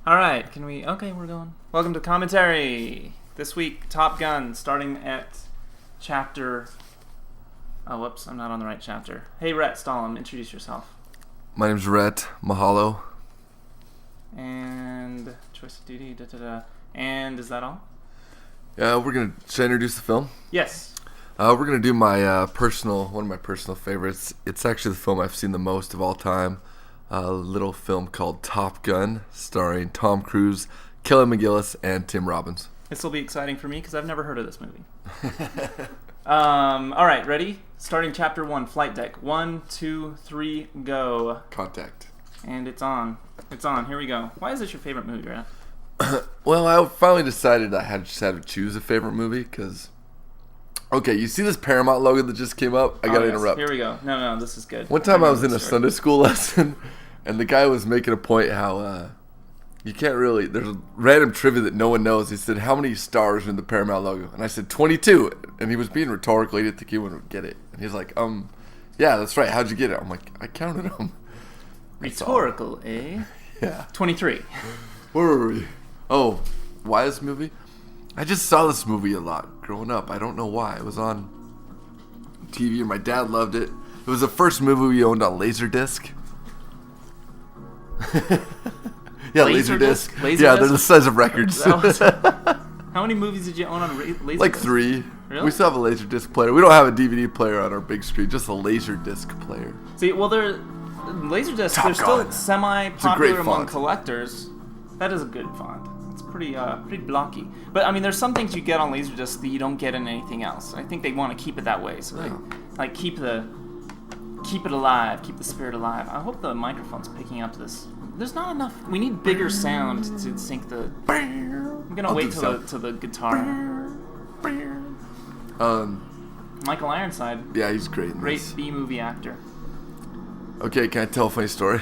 All right, can we? Okay, we're going. Welcome to commentary. This week, Top Gun, starting at chapter. Oh, whoops, I'm not on the right chapter. Hey, Rhett Stalin, introduce yourself. My name's Rhett. Mahalo. And choice of duty. And is that all? Should I introduce the film? Yes. We're gonna do my one of my personal favorites. It's actually the film I've seen the most of all time. A little film called Top Gun, starring Tom Cruise, Kelly McGillis, and Tim Robbins. This will be exciting for me because I've never heard of this movie. All right, ready? Starting chapter 1, flight deck. 1, 2, 3, go. Contact. And it's on. It's on. Here we go. Why is this your favorite movie, Rhett? Well, I finally decided I had to choose a favorite movie because... Okay, you see this Paramount logo that just came up? I gotta interrupt. Here we go. No, this is good. One time I was in a Sunday school lesson, and the guy was making a point how you can't really... There's a random trivia that no one knows. He said, how many stars are in the Paramount logo? And I said, 22. And he was being rhetorical. He didn't think anyone would get it. And he's like, yeah, that's right. How'd you get it? I'm like, I counted them. Rhetorical, eh? Yeah. 23. Where were we? Oh, why this movie? I just saw this movie a lot growing up. I don't know why. It was on TV and my dad loved it. It was the first movie we owned on Laserdisc. Yeah, Laserdisc. Yeah, they're the size of records. How many movies did you own on Laserdisc? Like 3. Really? We still have a Laserdisc player. We don't have a DVD player on our big screen, just a Laserdisc player. See, well, Laserdisc, they're still semi-popular among collectors. That is a good font. It's pretty blocky. But I mean, there's some things you get on Laserdisc that you don't get in anything else. I think they want to keep it that way. So like keep it alive, keep the spirit alive. I hope the microphone's picking up this. There's not enough. We need bigger sound to sync the. I'm gonna wait till the guitar. Michael Ironside. Yeah, he's great. Great B-movie actor. Okay, can I tell a funny story?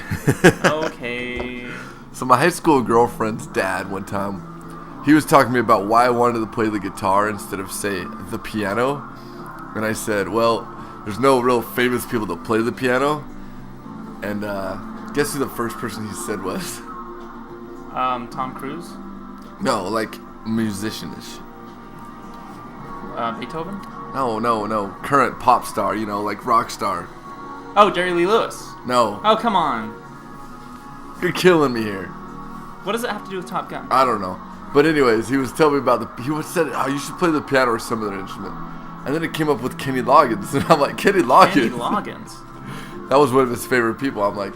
Okay. So my high school girlfriend's dad, one time, he was talking to me about why I wanted to play the guitar instead of, say, the piano. And I said, well, there's no real famous people that play the piano. And guess who the first person he said was? Tom Cruise? No, like musician-ish. Beethoven? No. Current pop star, like rock star. Oh, Jerry Lee Lewis. No. Oh, come on. You're killing me here. What does it have to do with Top Gun? I don't know. But anyways, he was telling me about he said, oh, you should play the piano or some other instrument. And then it came up with Kenny Loggins. And I'm like, Kenny Loggins? Kenny Loggins? That was one of his favorite people. I'm like,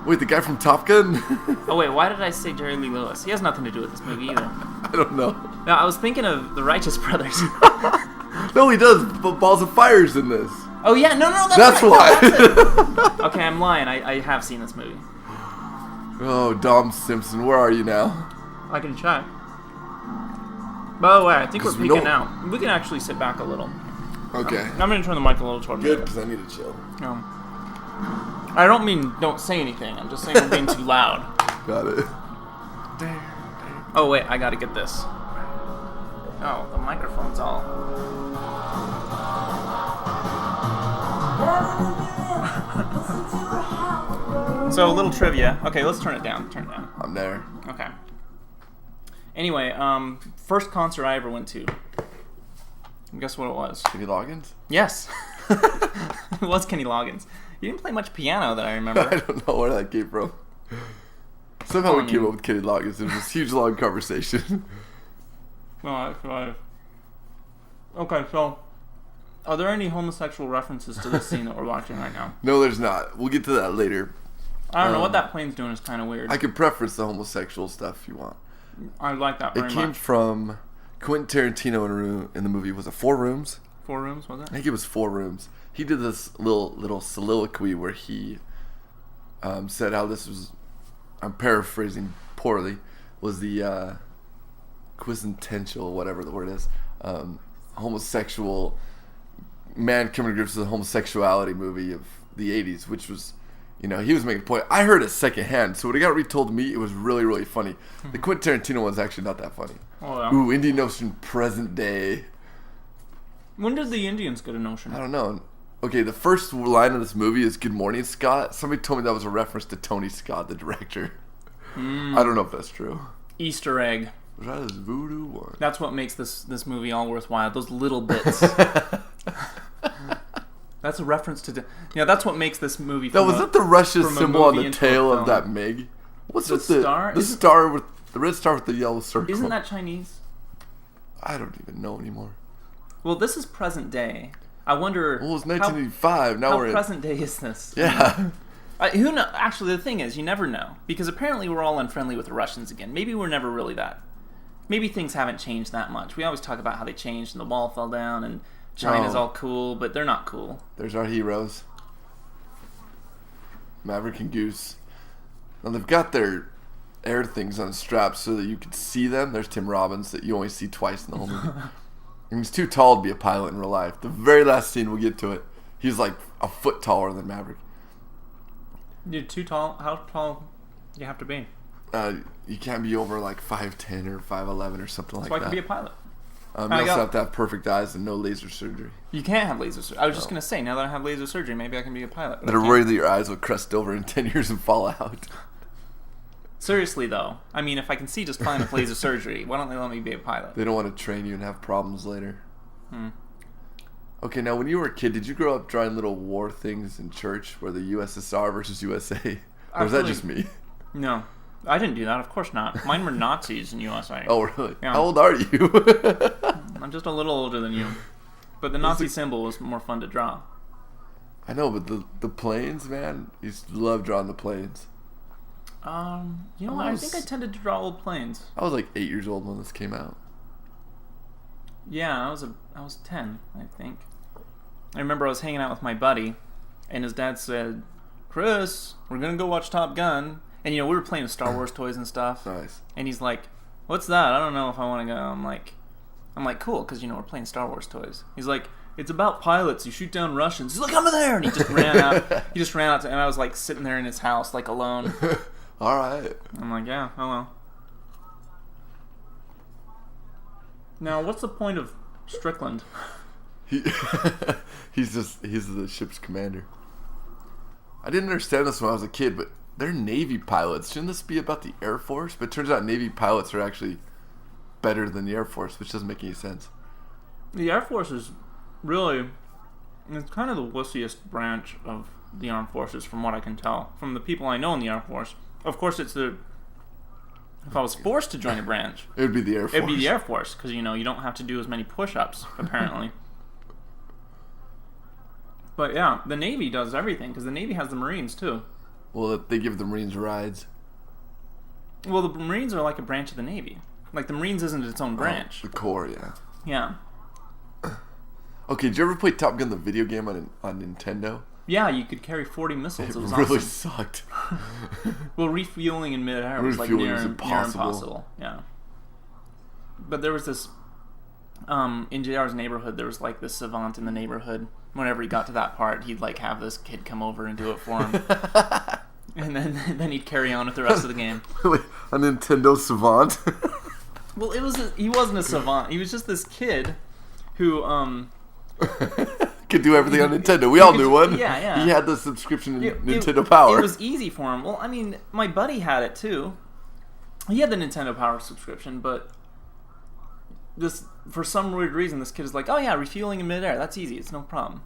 wait, the guy from Top Gun? Oh, wait, why did I say Jerry Lee Lewis? He has nothing to do with this movie either. I don't know. No, I was thinking of the Righteous Brothers. No, he does. But Balls of Fire's in this. Oh, yeah. No, that's right. why. No, that's it. Okay, I'm lying. I have seen this movie. Oh, Dom Simpson, where are you now? I can check. By the way, I think we're peeking out. We can actually sit back a little. Okay. I'm going to turn the mic a little toward me. Good, because I need to chill. I don't mean don't say anything. I'm just saying we're being too loud. Got it. Oh, wait, I got to get this. Oh, the microphone's all... So, a little trivia. Okay, let's turn it down. I'm there. Okay. Anyway, first concert I ever went to. Guess what it was? Kenny Loggins? Yes. It was Kenny Loggins. He didn't play much piano that I remember. I don't know where that came from. Somehow we came up with Kenny Loggins. It was this huge, long conversation. No, okay, so... Are there any homosexual references to this scene that we're watching right now? No, there's not. We'll get to that later. I don't know. What that plane's doing is kind of weird. I could preference the homosexual stuff if you want. I like that very much. It came from Quentin Tarantino in the movie. Was it 4 Rooms? 4 Rooms, was it? I think it was 4 Rooms. He did this little soliloquy where he said how this was, I'm paraphrasing poorly, was the quintessential, whatever the word is, homosexual man coming to grips with the homosexuality movie of the 80s, which was, he was making a point. I heard it secondhand, so when it got retold to me, it was really, really funny. The Quentin Tarantino one's actually not that funny. Oh, yeah. Ooh, Indian Ocean present day. When did the Indians get a notion? I don't know. Okay, the first line of this movie is "Good morning, Scott." Somebody told me that was a reference to Tony Scott, the director. I don't know if that's true. Easter egg. That is Voodoo 1. That's what makes this movie all worthwhile. Those little bits. That's a reference to... that's what makes this movie... Was that the Russia symbol on the tail of that MiG? What's the with star? The star with... The red star with the yellow circle. Isn't that Chinese? I don't even know anymore. Well, this is present day. I wonder... Well, it's 1985. Now we're how present day is this? Yeah. Who knows? Actually, the thing is, you never know. Because apparently we're all unfriendly with the Russians again. Maybe we're never really that. Maybe things haven't changed that much. We always talk about how they changed and the wall fell down and China's all cool, but they're not cool. There's our heroes. Maverick and Goose. Now they've got their air things on straps so that you can see them. There's Tim Robbins that you only see twice in the whole movie. And he's too tall to be a pilot in real life. The very last scene, we'll get to it. He's like a foot taller than Maverick. You're too tall? How tall do you have to be? You can't be over like 5'10 or 5'11 or something like that. So I can be a pilot. You also have to have perfect eyes and no laser surgery. You can't have laser surgery. I was just going to say, now that I have laser surgery, maybe I can be a pilot. They're worried that your eyes will crust over in 10 years and fall out. Seriously, though. I mean, if I can see just fine with laser surgery, why don't they let me be a pilot? They don't want to train you and have problems later. Okay, now when you were a kid, did you grow up drawing little war things in church where the USSR versus USA? Or was that just me? No. I didn't do that, of course not. Mine were Nazis in USA. Oh, really? Yeah. How old are you? I'm just a little older than you. But the Nazi symbol was more fun to draw. I know, but the planes, man, I used to love drawing the planes. You know what? I think I tended to draw old planes. I was like 8 years old when this came out. Yeah, I was 10, I think. I remember I was hanging out with my buddy, and his dad said, "Chris, we're gonna go watch Top Gun." And, we were playing with Star Wars toys and stuff. Nice. And he's like, "What's that? I don't know if I want to go." I'm like, cool, because, we're playing Star Wars toys. He's like, "It's about pilots. You shoot down Russians." He's like, "Come in there!" And he just ran out. And I was, like, sitting there in his house, like, alone. All right. I'm like, yeah, oh well. Now, what's the point of Strickland? He's the ship's commander. I didn't understand this when I was a kid, but they're Navy pilots. Shouldn't this be about the Air Force? But it turns out Navy pilots are actually better than the Air Force, which doesn't make any sense. The Air Force is really... It's kind of the wussiest branch of the armed forces, from what I can tell. From the people I know in the Air Force. Of course, it's the... If I was forced to join a branch... It would be the Air Force. It would be the Air Force, because, you don't have to do as many push-ups, apparently. But, yeah, the Navy does everything, because the Navy has the Marines, too. Well, they give the Marines rides. Well, the Marines are like a branch of the Navy. Like, the Marines isn't its own branch. The Corps, yeah. Yeah. Okay, did you ever play Top Gun, the video game on Nintendo? Yeah, you could carry 40 missiles. It was really awesome. Sucked. Well, refueling in midair was like near impossible. Yeah. But there was this... in JR's neighborhood, there was like this savant in the neighborhood. Whenever he got to that part, he'd like have this kid come over and do it for him. And then he'd carry on with the rest of the game. Wait, a Nintendo savant? Well, he wasn't a savant. He was just this kid who could do everything on Nintendo. We all knew one. Yeah. He had the subscription in Nintendo Power. It was easy for him. Well, I mean, my buddy had it too. He had the Nintendo Power subscription, but for some weird reason, this kid is like, "Oh yeah, refueling in midair. That's easy. It's no problem."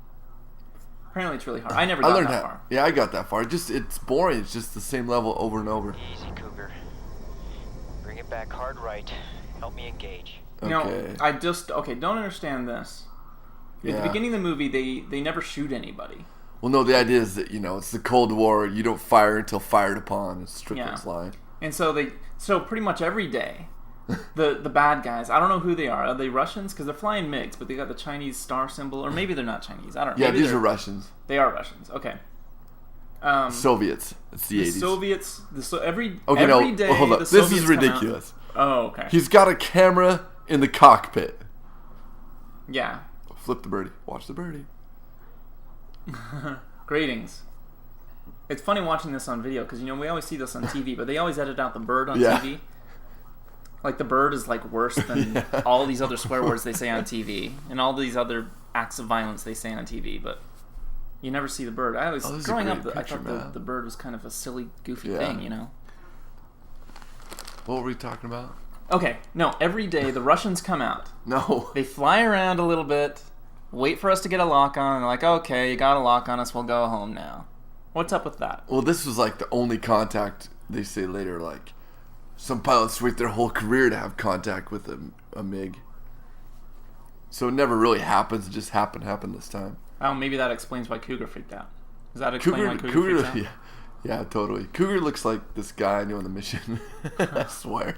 Apparently, it's really hard. I never got that far. Yeah, I got that far. It's boring. It's just the same level over and over. Easy, Cougar. Bring it back hard right. Help me engage. Okay. No, don't understand this. At the beginning of the movie, they never shoot anybody. Well, no, the idea is that, it's the Cold War. You don't fire until fired upon. It's Strickland's line. And so pretty much every day, the bad guys, I don't know who they are. Are they Russians? Because they're flying MiGs, but they got the Chinese star symbol. Or maybe they're not Chinese. I don't know. Yeah, these are Russians. They are Russians. Okay. Soviets. It's the 80s. Soviets. Every day, hold up. the This Soviets is ridiculous. Oh, okay. He's got a camera in the cockpit. Yeah. Flip the birdie. Watch the birdie. Greetings. It's funny watching this on video because, we always see this on TV, but they always edit out the bird on TV. Like, the bird is, like, worse than all these other swear words they say on TV and all these other acts of violence they say on TV, but you never see the bird. Growing up, I thought the bird was kind of a silly, goofy thing, What were we talking about? Okay, no, every day the Russians come out. No. They fly around a little bit, wait for us to get a lock on, and they're like, okay, you got a lock on us, we'll go home now. What's up with that? Well, this was like the only contact, they say later, like, some pilots wait their whole career to have contact with a MiG. So it never really happens, it just happened this time. Oh, maybe that explains why Cougar freaked out. Does that explain why Cougar freaked out? Yeah, totally. Cougar looks like this guy I knew on the mission. I swear.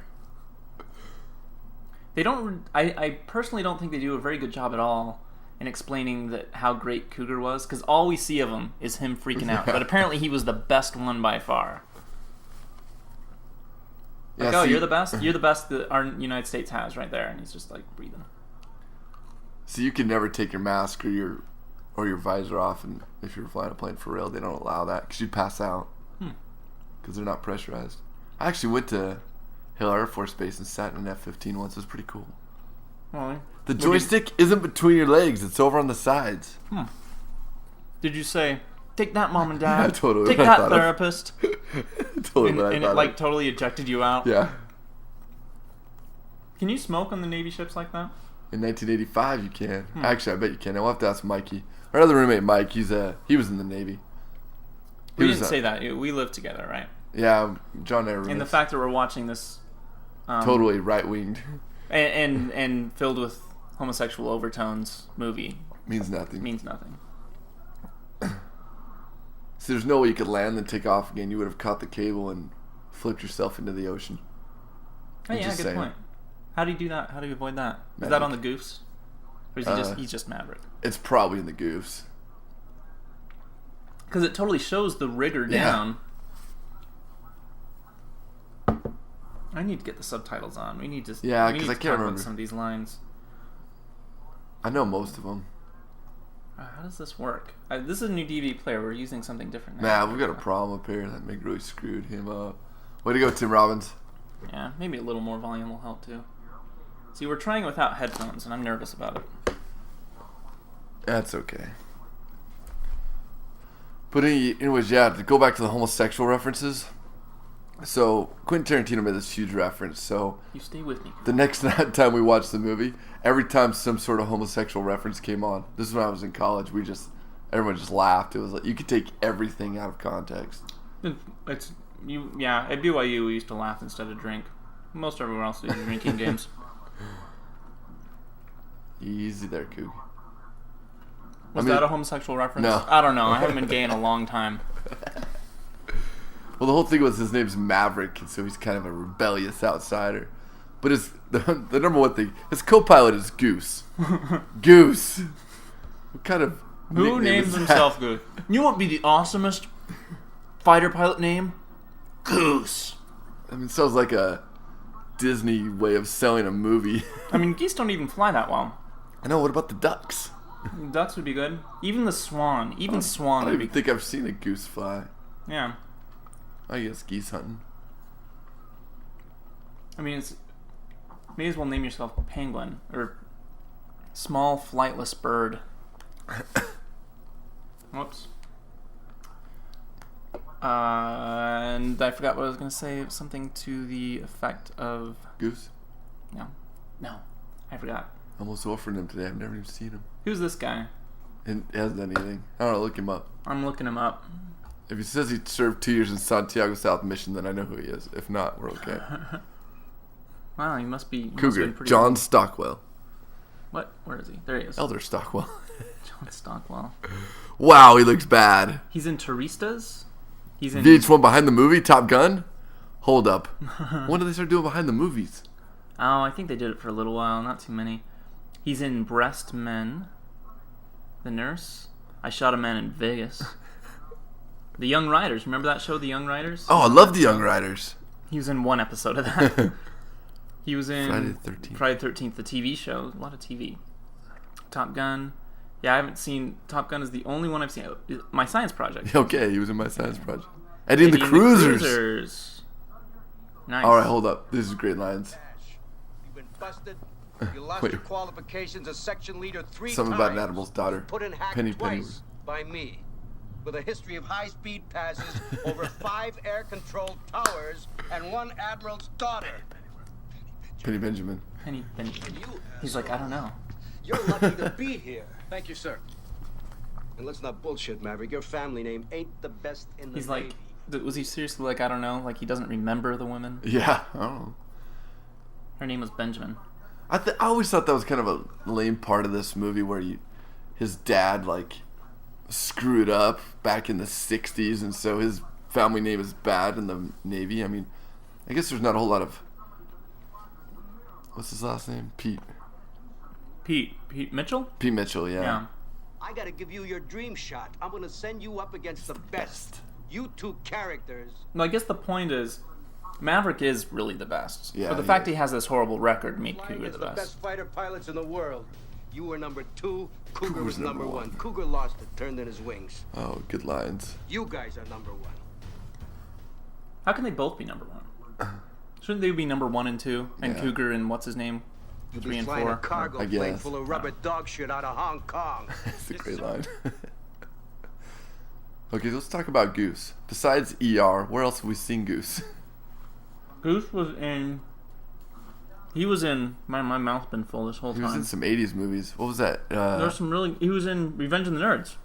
They don't. I personally don't think they do a very good job at all in explaining how great Cougar was, because all we see of him is him freaking out. But apparently he was the best one by far. Like, Yeah, you're the best? You're the best that our United States has right there. And he's just like breathing. So you can never take your mask or your visor off, and if you're flying a plane for real, they don't allow that because you'd pass out. Because they're not pressurized. I actually went to Hill Air Force Base and sat in an F-15 once. It was pretty cool. Really? The joystick isn't between your legs. It's over on the sides. Did you say, take that, Mom and Dad? Yeah, totally. Take that, therapist. Totally. And it like totally ejected you out? Yeah. Can you smoke on the Navy ships like that? In 1985, you can. Actually, I bet you can. I'll have to ask Mikey. Our other roommate, Mike, he was in the Navy. We didn't say that. We lived together, right? Yeah, John and I were And the fact that we're watching this... totally right-winged. And filled with homosexual overtones movie... Means nothing. Means nothing. So there's no way you could land and take off again. You would have caught the cable and flipped yourself into the ocean. Oh, yeah, good point. How do you do that? How do you avoid that? Maverick. Is that on the Goofs? Or is he's just Maverick? It's probably in the Goofs. Because it totally shows the rigger down. I need to get the subtitles on. We need to. Yeah, because I can't remember some of these lines. I know most of them. How does this work? This is a new DVD player. We're using something different now. Nah, we've got a problem up here. That Meg really screwed him up. Way to go, Tim Robbins. Yeah, maybe a little more volume will help too. See, we're trying it without headphones, and I'm nervous about it. That's okay. But anyways, yeah, to go back to the homosexual references. So, Quentin Tarantino made this huge reference, so... You stay with me. The next time we watched the movie, every time some sort of homosexual reference came on, this is when I was in college, everyone just laughed. It was like, you could take everything out of context. At BYU we used to laugh instead of drink. Most everywhere else is drinking games. Easy there, Coog. Was that a homosexual reference? No. I don't know. I haven't been gay in a long time. Well, the whole thing was his name's Maverick, and so he's kind of a rebellious outsider. But the number one thing, his co-pilot is Goose. Goose. What kind of Who names himself Goose? You know what would be the awesomest fighter pilot name? Goose. I mean, it sounds like a Disney way of selling a movie. I mean, geese don't even fly that well. I know. What about the ducks? Ducks would be good. Even the swan. Swan I would don't be even think I've seen a goose fly. Yeah. I guess geese hunting. I mean, may as well name yourself Penguin or Small Flightless Bird. Whoops. And I forgot what I was going to say. It was something to the effect of... Goose? No. I forgot. I almost offered him today. I've never even seen him. Who's this guy? He hasn't done anything. I don't know. Look him up. I'm looking him up. If he says he served 2 years in Santiago South Mission, then I know who he is. If not, we're okay. Wow, he must be... Cougar. John Stockwell. What? Where is he? There he is. Elder Stockwell. John Stockwell. Wow, he looks bad. He's in Turistas? He's in... VH1 behind the movie? Top Gun? Hold up. When did they start doing behind the movies? Oh, I think they did it for a little while. Not too many. He's in Breast Men. The Nurse. I Shot a Man in Vegas. The Young Riders. Remember that show, The Young Riders? Oh, I love The Young Riders. He was in one episode of that. He was in Friday the 13th. Friday the 13th, the TV show. A lot of TV. Top Gun. Yeah, I haven't seen... Top Gun is the only one I've seen. My Science Project. Okay, he was in My Science Project. Eddie and the Cruisers. Nice. All right, hold up. This is great lines. You've been busted. You lost Wait. your qualifications as section leader 3 Something times. about an animal's daughter. Put in hack Penny twice Pennyworth. by me. with a history of high-speed passes over 5 air-controlled towers and 1 admiral's daughter. Penny Benjamin. Penny Benjamin. He's like, I don't know. You're lucky to be here. Thank you, sir. And let's not bullshit, Maverick. Your family name ain't the best in the He's Navy. like, was he seriously like, I don't know? Like, he doesn't remember the women? Yeah, I don't know. Her name was Benjamin. I always thought that was kind of a lame part of this movie where his dad, like, screwed up back in the 60s, and so his family name is bad in the Navy. I mean, I guess there's not a whole lot of... What's his last name? Pete Mitchell? Pete Mitchell, yeah. I gotta give you your dream shot. I'm gonna send you up against the best. You 2 characters. No, I guess the point is, Maverick is really the best. Yeah, but the fact he has this horrible record made Cougar Against the the best. best fighter pilots in the world. You were number 2. Cougar was number number 1. 1. Cougar lost it, turned in his wings. Oh, good lines. You guys are number 1. How can they both be number 1? Shouldn't they be number 1 and 2? And Yeah. Cougar and what's his name? You'll 3 be and flying 4. a cargo I plane guess. full of rubber dog shit out of Hong Kong. That's a great line. Okay, let's talk about Goose. Besides ER, where else have we seen Goose? Goose was in... He was in... My mouth's been full this whole He time. was in some 80s movies. What was that? There's some really... He was in Revenge of the Nerds.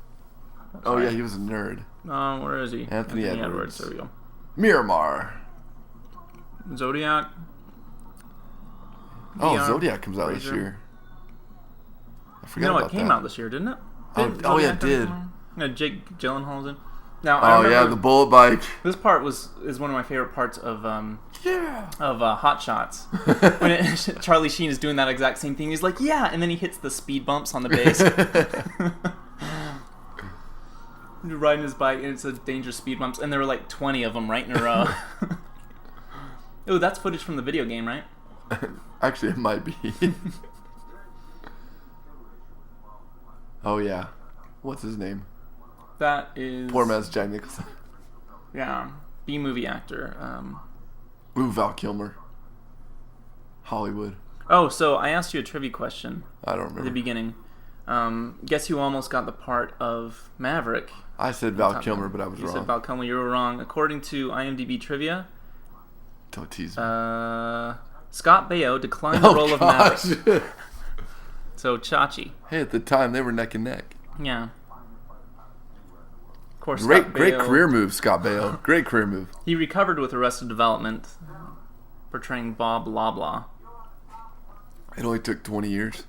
Oh, yeah, he was a nerd. Where is he? Anthony Edwards. There we go. Miramar. Zodiac. Oh, VR, Zodiac comes out this Razor. year. I forgot No, about it came that. out this year, didn't it? Oh, Didn't oh, yeah, Zodiac it did. come out? Yeah, Jake Gyllenhaal's in. Now, I Oh, yeah, remember the bullet bike. this part is one of my favorite parts of Yeah. Hot Shots. When Charlie Sheen is doing that exact same thing. He's like, yeah, and then he hits the speed bumps on the base. You're riding his bike, and it's a dangerous speed bumps, and there were like 20 of them right in a row. Oh, that's footage from the video game, right? Actually, it might be. Oh, yeah. What's his name? That is... Poor man's Jack Nicholson. Yeah, B-movie actor. Ooh, Val Kilmer. Hollywood. Oh, so I asked you a trivia question I don't at the remember. beginning. Guess who almost got the part of Maverick? I said Val Kilmer, but I was You wrong. said Val Kilmer, you were wrong. According to IMDb trivia, Don't tease me. Scott Baio declined the role of Maverick. gosh. So Chachi. Hey, at the time, they were neck and neck. Yeah. Of course, Great Scott great Baio, career move, Scott Baio. Great career move. He recovered with Arrested Development, portraying Bob Loblaw. It only took 20 years.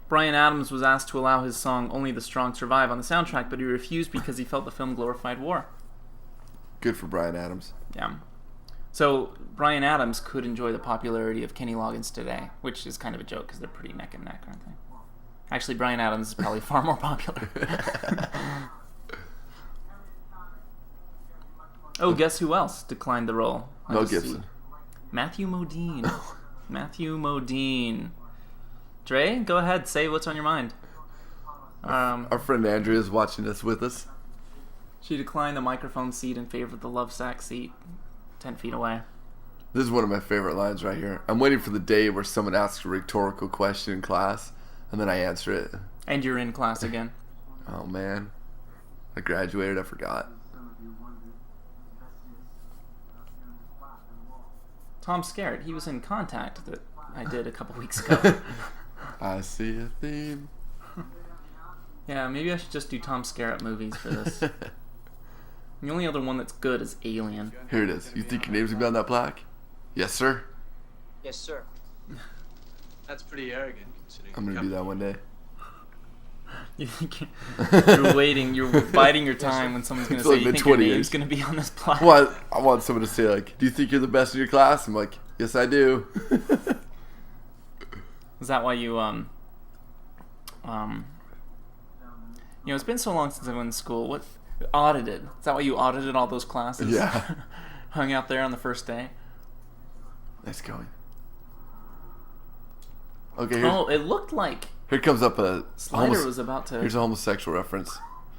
Bryan Adams was asked to allow his song Only the Strong Survive on the soundtrack, but he refused because he felt the film glorified war. Good for Bryan Adams. Yeah. So Bryan Adams could enjoy the popularity of Kenny Loggins today, which is kind of a joke because they're pretty neck and neck, aren't they? Actually, Bryan Adams is probably far more popular. Oh, guess who else declined the role? Mel Gibson. Matthew Modine. Matthew Modine. Dre, go ahead. Say what's on your mind. Our friend Andrea is watching this with us. She declined the microphone seat in favor of the love sack seat 10 feet away. This is one of my favorite lines right here. I'm waiting for the day where someone asks a rhetorical question in class, and then I answer it. And you're in class again. Oh, man. I graduated. I forgot. Tom Skerritt, he was in Contact that I did a couple weeks ago. I see a theme. Yeah, maybe I should just do Tom Skerritt movies for this. The only other one that's good is Alien. Here it is. You think your name's gonna be on that plaque? Yes, sir. Yes, sir. That's pretty arrogant, considering. I'm gonna do that one day. You're waiting, you're biding your time when someone's going to It's say like you been think your 20 name's years. going to be on this plaque. Well, I want someone to say, like, do you think you're the best in your class? I'm like, yes, I do. Is that why you, it's been so long since I went to school. What, audited? Is that why you audited all those classes? Yeah. Hung out there on the first day? Nice going. Okay, Oh, it looked like here comes up a Slider was about to... Here's a homosexual reference.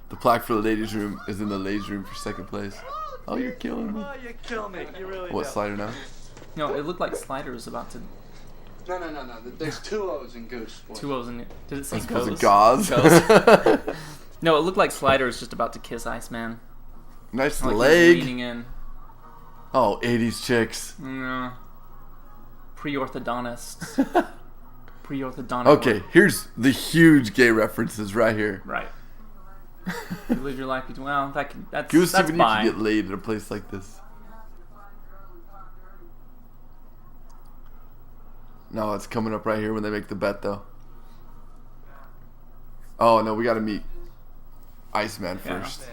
The plaque for the ladies' room is in the ladies' room for second place. Oh, you're killing me. Oh, you kill me. You really What, do. Slider now? No, it looked like Slider was about to... No. There's 2 O's in Goose. Boy. 2 O's in it. Did it say As opposed to goes? gauze. Goes. No, it looked like Slider was just about to kiss Iceman. Nice Like leg. he's leaning in. Oh, 80s chicks. No. Pre-orthodontists. Pre-orthodontic. Okay, here's the huge gay references right here. Right. You live your life between. Well, that's Goose, that's even you bi. can get laid at a place like this. No, it's coming up right here when they make the bet, though. Oh, no, we got to meet Iceman first.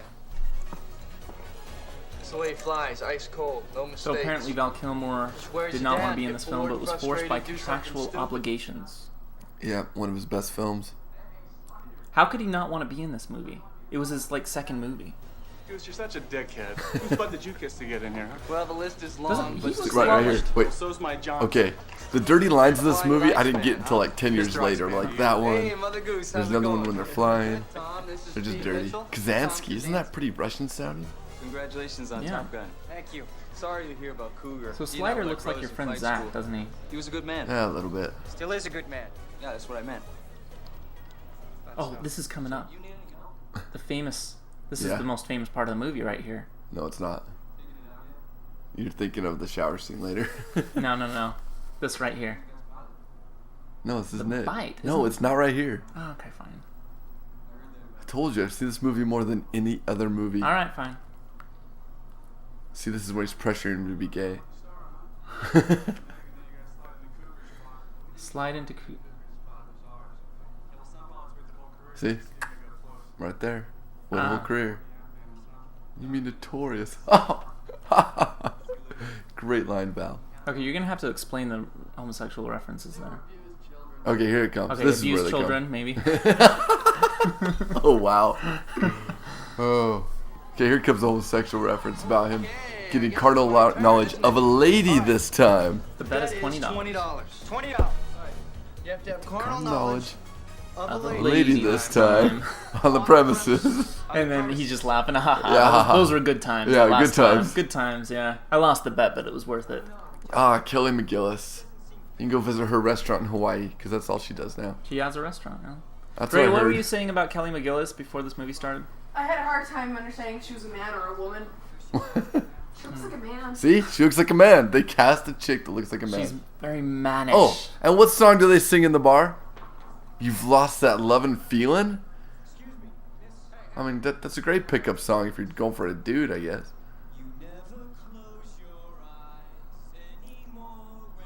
It's the way he flies, ice cold, no mistakes. So apparently Val Kilmer Where's did your not want dad? to be in Get this film, bored, but was forced frustrated, by do something contractual stupid? obligations. Yeah, one of his best films. How could he not want to be in this movie? It was his second movie. Goose, you're such a dickhead. Whose butt did you kiss to get in here? Huh? Well, the list is Doesn't- long, he but was Right here. Wait. So's my John. Okay, the dirty lines of this movie I didn't get until like 10 years later. Like that Hey, one. Mother Goose, There's how's it another one going? when they're flying. Tom, this is They're just Steve dirty. Mitchell. Kazansky, isn't that pretty Russian sounding? Congratulations on Yeah. Top Gun. Thank you. Sorry to hear about Cougar. So Slider looks like your friend Zach, doesn't he? He was a good man. Yeah, a little bit. Still is a good man. Yeah, that's what I meant. Oh, this is coming up. You need any help? The famous. This Yeah. is the most famous part of the movie right here. No, it's not. You're thinking of the shower scene later. No. This right here. No, this isn't it. bite, No, isn't it? it's not right here. Oh, okay, fine. I told you, I've seen this movie more than any other movie. All right, fine. See, this is where he's pressuring him to be gay. Slide into. See? Right there. One whole career. You mean notorious. Great line, Val. Okay, you're gonna have to explain the homosexual references there. Okay, here it comes. Okay, this is abused where they children, maybe. Oh, wow. Oh. Okay, here comes the homosexual reference about him getting carnal knowledge of a lady this time. The bet is $20. $20. You have to have carnal knowledge of a a lady. Lady this time on the premises. And then he's just laughing. Ha ha. Yeah. Those were good times. Yeah, last good times. time. Good times, yeah. I lost the bet, but it was worth it. Ah, Kelly McGillis. You can go visit her restaurant in Hawaii because that's all she does now. She has a restaurant now. That's Ray, what I what heard. were you saying about Kelly McGillis before this movie started? I had a hard time understanding if she was a man or a woman. She looks like a man. See? She looks like a man. They cast a chick that looks like a man. She's very mannish. Oh, and what song do they sing in the bar? You've lost that lovin' feelin'? I mean, that's a great pickup song if you're going for a dude, I guess.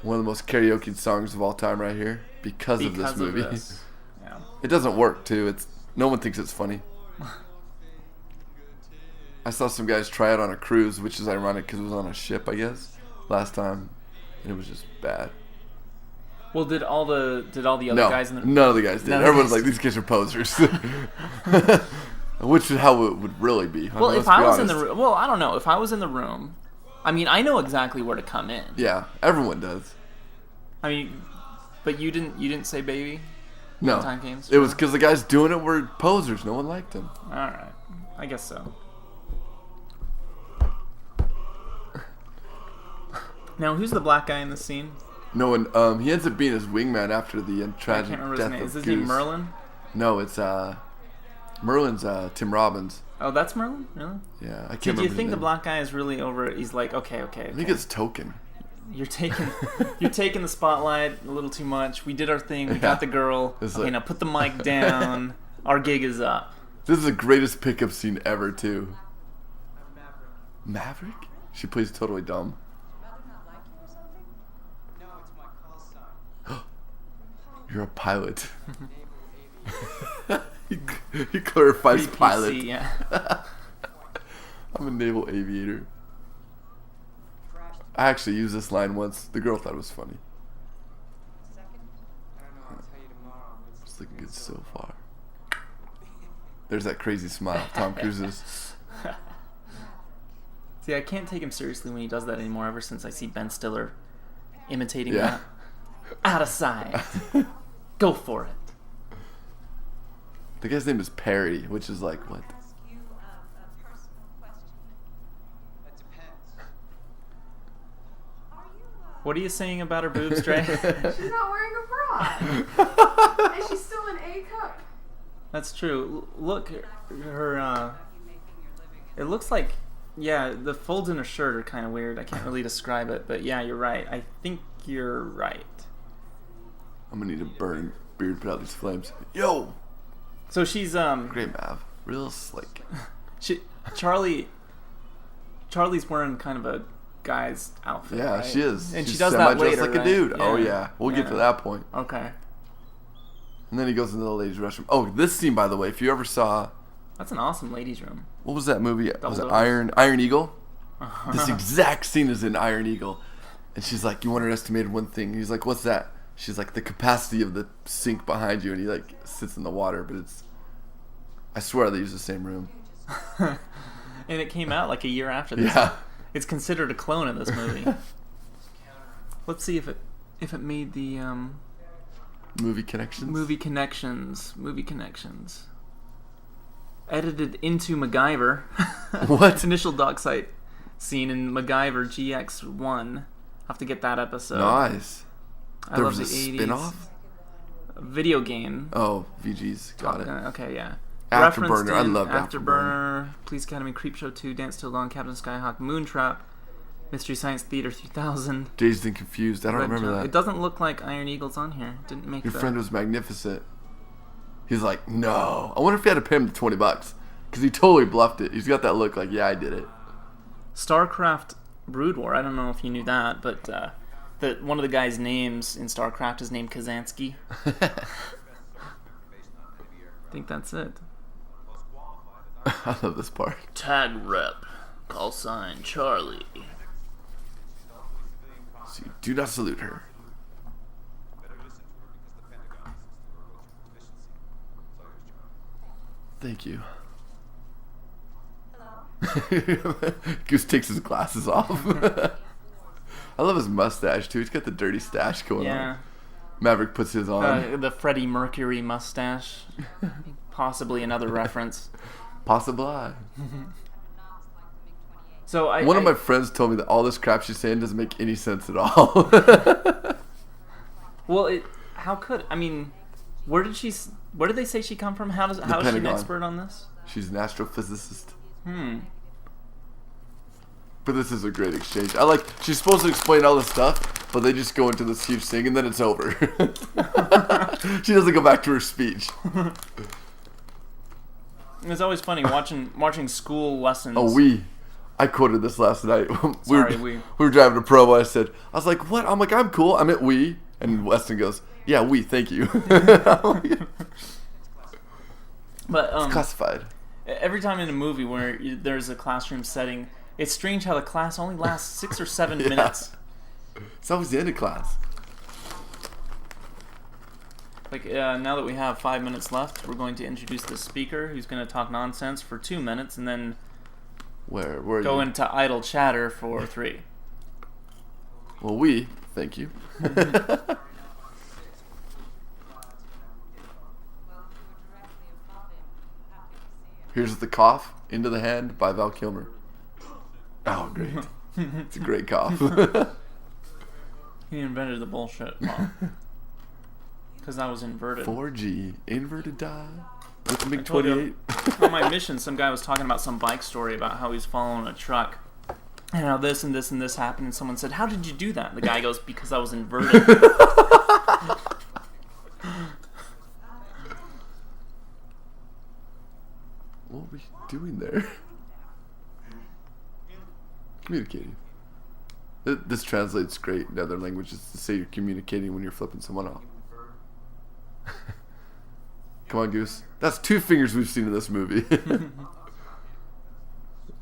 One of the most karaoke songs of all time right here because of this movie. this. Yeah. It doesn't work, too. No one thinks it's funny. I saw some guys try it on a cruise, which is ironic because it was on a ship, I guess, last time. And it was just bad. Well, did all the other No, guys in the none of the guys did. None of the Everyone's guys like, these kids are posers. Which is how it would really be. Well, mean, if let's I be was in honest. the room, well, I don't know. If I was in the room, I mean, I know exactly where to come in. Yeah, everyone does. I mean, but you didn't say baby. No, Time games? it was because the guys doing it were posers. No one liked them. All right, I guess so. Now, who's the black guy in this scene? No one. He ends up being his wingman after the I tragic can't remember his death name. of Is his Goose. name Merlin? No, it's Merlin's Tim Robbins. Oh, that's Merlin? Really? Yeah, I can't So remember. do you his think the name. black guy is really over it? He's like, okay. I think it's Token. You're taking the spotlight a little too much. We did our thing. We Yeah. got the girl. It's Okay, like- now put the mic down. Our gig is up. This is the greatest pickup scene ever, too. Maverick? She plays totally dumb. You're a pilot. he clarifies Pretty pilot. PC, yeah. I'm a naval aviator. I actually used this line once. The girl thought it was funny. It's looking good so far. There's that crazy smile, Tom Cruise's. See, I can't take him seriously when he does that anymore. Ever since I see Ben Stiller imitating Yeah. that. Out of sight. Go for it. The guy's name is Perry, which is like, what? Ask you a personal question. That depends. Are you, What are you saying about her boobs, Dre? She's not wearing a bra. And she's still an A cup. That's true. Look, her. It looks like, yeah, the folds in her shirt are kind of weird. I can't really describe it, but yeah, you're right. I think you're right. I'm gonna need a burning beard, put out these flames. Yo. So she's Great Mav, real slick. Charlie's wearing kind of a guy's outfit. Yeah, right? she is. And She's she does that semi-dressed later, like right? a dude. Yeah. Oh yeah, we'll get to that point. Okay. And then he goes into the ladies' restroom. Oh, this scene, by the way, if you ever saw, That's an awesome ladies' room. what was that movie? Was it Doors. Iron Eagle? This exact scene is in Iron Eagle, and she's like, "You underestimated one thing." He's like, "What's that?" She's like, "The capacity of the sink behind you," and he like sits in the water, but it's. I swear they use the same room. And it came out like a year after this. Yeah. It's considered a clone of this movie. Let's see if it made the Movie connections. movie connections. Edited into MacGyver. What? Initial doc site scene in MacGyver GX1. I'll have to get that episode. Nice. I There love was a the 80s. spin-off? Video game. Oh, VG's. Got it. Okay, yeah. Afterburner. Referenced I in loved Afterburner. Police Academy, Creepshow 2, Dance Till Dawn, Captain Skyhawk, Moontrap, Mystery Science Theater 3000. Dazed and Confused. I don't Red remember Jump. that. It doesn't look like Iron Eagle's on here. Didn't make Your the... friend was magnificent. He's like, no. I wonder if he had to pay him the $20. Because he totally bluffed it. He's got that look like, yeah, I did it. StarCraft Brood War. I don't know if you knew that, but one of the guys' names in StarCraft is named Kazansky. I think that's it. I love this part. Tag rep. Call sign Charlie. So you do not salute her. Thank you. Goose takes his glasses off. I love his mustache too. He's got the dirty stash going on. Maverick puts his on. The Freddie Mercury mustache. Possibly another reference. Possibly. So One of my friends told me that all this crap she's saying doesn't make any sense at all. Well, how could... I mean, where did they say she come from? How is she an Pentagon. expert on this? She's an astrophysicist. But this is a great exchange. I like, she's supposed to explain all this stuff, but they just go into this huge thing and then it's over. She doesn't go back to her speech. It's always funny watching school lessons. Oh, I quoted this last night. We. We were driving to Provo. I was like, what? I'm like, I'm cool. I'm at we. And Weston goes, yeah, we, thank you. But it's classified. Every time in a movie where there's a classroom setting, it's strange how the class only lasts 6 or 7 minutes. It's always the end of class. Like, now that we have 5 minutes left, we're going to introduce the speaker who's going to talk nonsense for 2 minutes and then Where go you? into idle chatter for 3. Well, thank you. Here's the cough, Into the Hand by Val Kilmer. Oh, great. It's a great cough. He invented the bullshit. Because that was inverted. 4G, inverted die. With the I told MiG-28. you, on my mission, some guy was talking about some bike story about how he's following a truck. And how this and this and this happened. And someone said, how did you do that? And the guy goes, because I was inverted. What were you doing there? Communicating. This translates great in other languages to say you're communicating when you're flipping someone off. Come on, Goose. That's 2 fingers we've seen in this movie.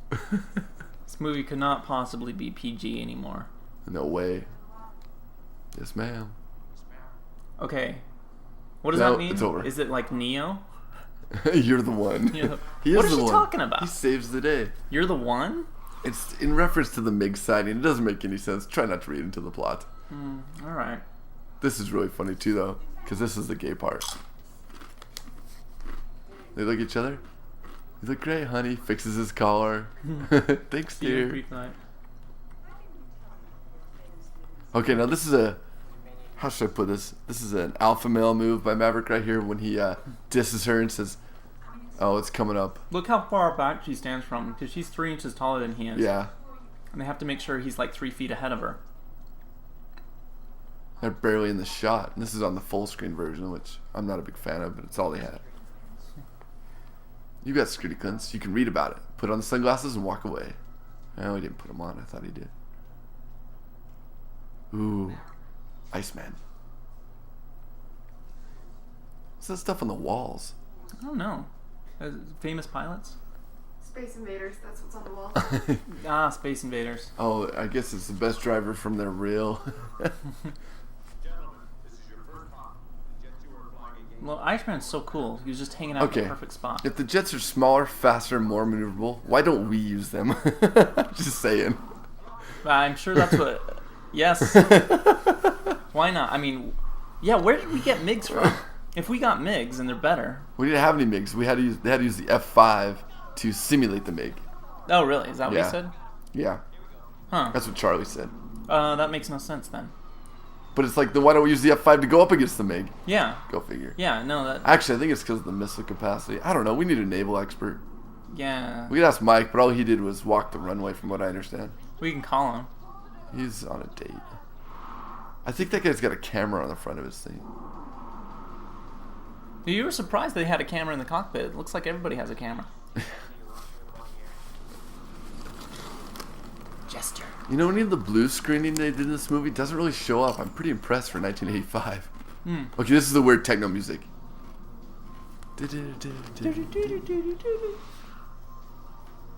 This movie could not possibly be PG anymore. No way. Yes, ma'am. Okay. What does No, that mean? it's over. Is it like Neo? You're the one. You're the- He What is is the she one. talking about? He saves the day. You're the one? It's in reference to the MiG sighting. It doesn't make any sense. Try not to read into the plot. Alright. This is really funny too, though, because this is the gay part. They look at each other. You look great, honey. Fixes his collar. Thanks, dear. Okay, now this is a how should I put this? This is an alpha male move by Maverick right here when he disses her and says, "Oh, it's coming up." Look how far back she stands from him, because she's 3 inches taller than he is. Yeah. And they have to make sure he's like 3 feet ahead of her. They're barely in the shot. And this is on the full screen version, which I'm not a big fan of, but it's all they had. You got security clearance. You can read about it. Put on the sunglasses and walk away. Oh, he didn't put them on. I thought he did. Ooh. Iceman. What's that stuff on the walls? I don't know. Famous pilots? Space Invaders, that's what's on the wall. Ah, Space Invaders. Oh, I guess it's the best driver from their reel. Well, Iceman's so cool. He was just hanging out in the perfect spot. If the jets are smaller, faster, and more maneuverable, why don't we use them? Just saying. I'm sure that's what... Yes. Why not? I mean, yeah, where did we get MiGs from? If we got MiGs and they're better... We didn't have any MiGs. They had to use the F5 to simulate the MiG. Oh, really? Is that what you said? Yeah. Huh. That's what Charlie said. That makes no sense then. But it's like, then why don't we use the F5 to go up against the MiG? Yeah. Go figure. Yeah, no, that... Actually, I think it's because of the missile capacity. I don't know. We need a naval expert. Yeah. We could ask Mike, but all he did was walk the runway from what I understand. We can call him. He's on a date. I think that guy's got a camera on the front of his thing. You were surprised they had a camera in the cockpit. It looks like everybody has a camera. Jester. You know, any of the blue screening they did in this movie doesn't really show up. I'm pretty impressed for 1985. Okay, this is the weird techno music.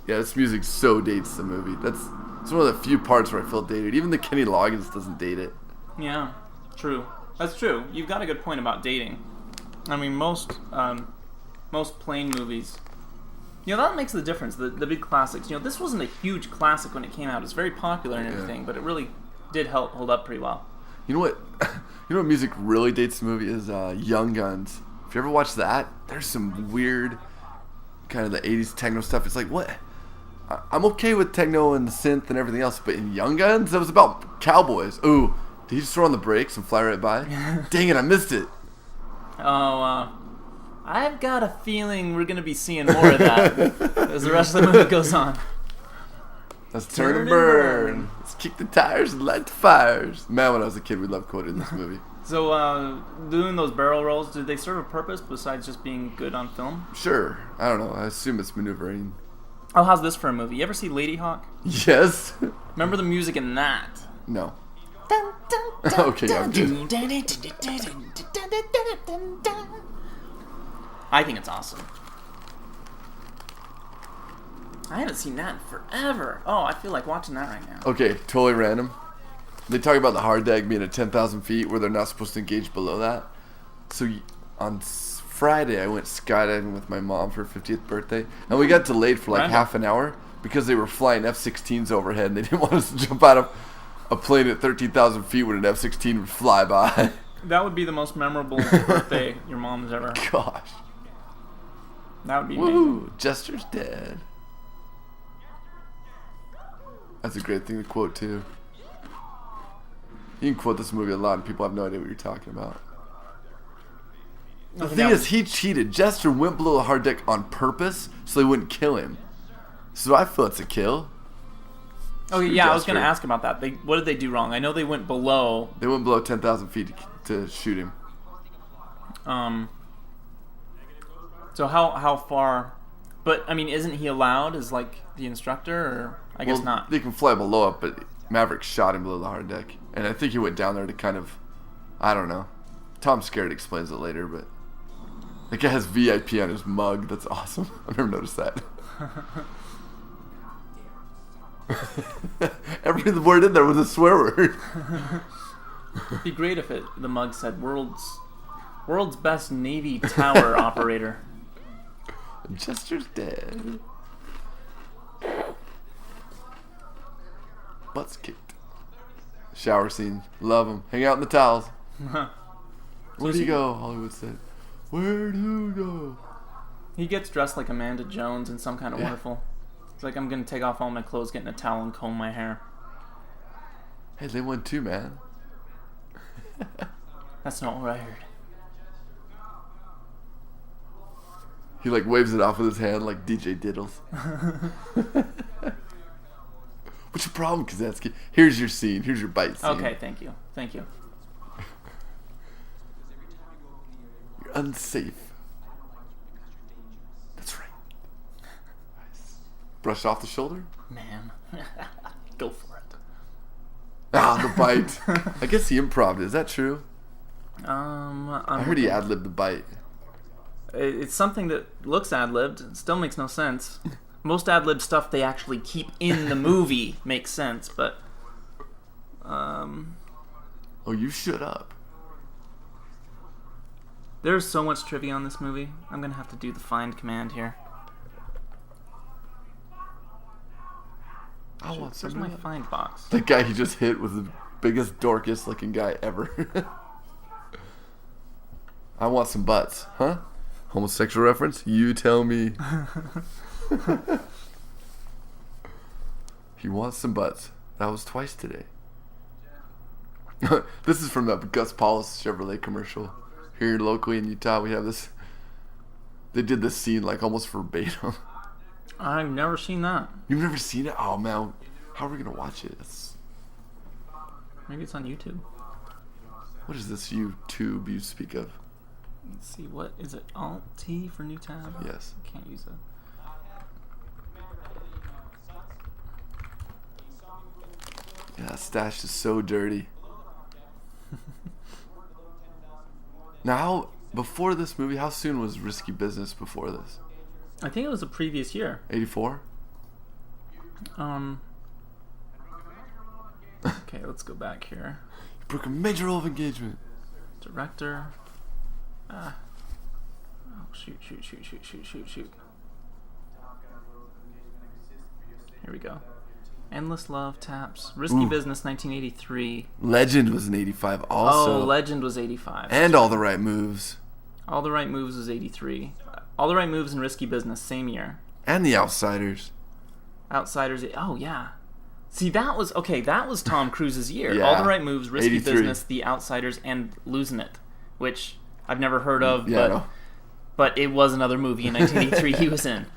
Yeah, this music so dates the movie. It's one of the few parts where I feel dated. Even the Kenny Loggins doesn't date it. Yeah, true. That's true. You've got a good point about dating. I mean, most plane movies, you know, that makes the difference. The big classics. You know, this wasn't a huge classic when it came out. It's very popular and everything, but it really did hold up pretty well. You know what? You know what music really dates the movie is Young Guns. If you ever watch that, there's some weird kind of the 80s techno stuff. It's like, what? I'm okay with techno and the synth and everything else, but in Young Guns, that was about cowboys. Ooh, did he just throw on the brakes and fly right by? Dang it, I missed it. Oh, I've got a feeling we're going to be seeing more of that as the rest of the movie goes on. Let's turn and burn. Let's kick the tires and light the fires. Man, when I was a kid, we loved quoting this movie. So, doing those barrel rolls, did they serve a purpose besides just being good on film? Sure. I don't know. I assume it's maneuvering. Oh, how's this for a movie? You ever see Lady Hawk? Yes. Remember the music in that? No. Okay, yeah, I'm good. I think it's awesome. I haven't seen that in forever. Oh, I feel like watching that right now. Okay, totally random. They talk about the hard deck being at 10,000 feet where they're not supposed to engage below that. So on Friday, I went skydiving with my mom for her 50th birthday. And we got delayed for like half an hour because they were flying F-16s overhead and they didn't want us to jump out of a plane at 13,000 feet when an F-16 would fly by. That would be the most memorable birthday your mom's ever had. Gosh. That would be Woo! amazing. Jester's dead. That's a great thing to quote too. You can quote this movie a lot and people have no idea what you're talking about. The thing is, he cheated. Jester went below the hard deck on purpose so they wouldn't kill him. So I feel it's a kill. Oh yeah, I was going to ask about that. What did they do wrong? I know they went below. They went below 10,000 feet to shoot him. So how far? But I mean, isn't he allowed as like the instructor, or I guess not? They can fly below it, but Maverick shot him below the hard deck, and I think he went down there to kind of, I don't know. Tom Skerritt explains it later, but the guy has VIP on his mug. That's awesome. I've never noticed that. Every word in there was a swear word. It'd be great if the mug said world's best Navy tower operator. Jester's dead. Butt's kicked. Shower scene. Love him. Hang out in the towels. Where'd he go? Hollywood said. Where'd you go? He gets dressed like Amanda Jones in Some Kind of Wonderful. It's like, I'm going to take off all my clothes, get in a towel, and comb my hair. Hey, they won too, man. That's not what I heard. He like waves it off with his hand like DJ Diddles. What's your problem, Kazansky? Here's your scene. Here's your bite scene. Okay, thank you. Thank you. You're unsafe. That's right. Nice. Brush off the shoulder? Man. Go for it. Ah, the bite. I guess he improv. Is that true? I heard he ad-libbed the bite. It's something that looks ad-libbed. It still makes no sense. Most ad-lib stuff they actually keep in the movie makes sense, but... Oh, you shut up. There's so much trivia on this movie. I'm going to have to do the find command here. I want Where's some my of that. find box? The guy he just hit was the biggest, dorkest looking guy ever. I want some butts. Huh? Homosexual reference? You tell me. He wants some butts. That was twice today. This is from the Gus Paulus Chevrolet commercial. Here locally in Utah, we have this. They did this scene like almost verbatim. I've never seen that. You've never seen it? Oh man, how are we gonna watch it? Maybe it's on YouTube. What is this YouTube you speak of? Let's see, what is it? Alt-T for new tab? Yes. I can't use it. Yeah, that stash is so dirty. Now, before this movie, how soon was Risky Business before this? I think it was the previous year. 84? Okay, let's go back here. You broke a major rule of engagement. Director. Oh, shoot. Here we go. Endless Love, Taps. Risky Business, 1983. Legend was in 85 also. Oh, Legend was 85. And All the Right Moves. All the Right Moves was 83. All the Right Moves and Risky Business, same year. And The Outsiders. Outsiders, oh yeah. See, that was Tom Cruise's year. Yeah. All the Right Moves, Risky 83. Business, The Outsiders, and Losing It, which I've never heard of, Yeah, no. but it was another movie in 1983 he was in.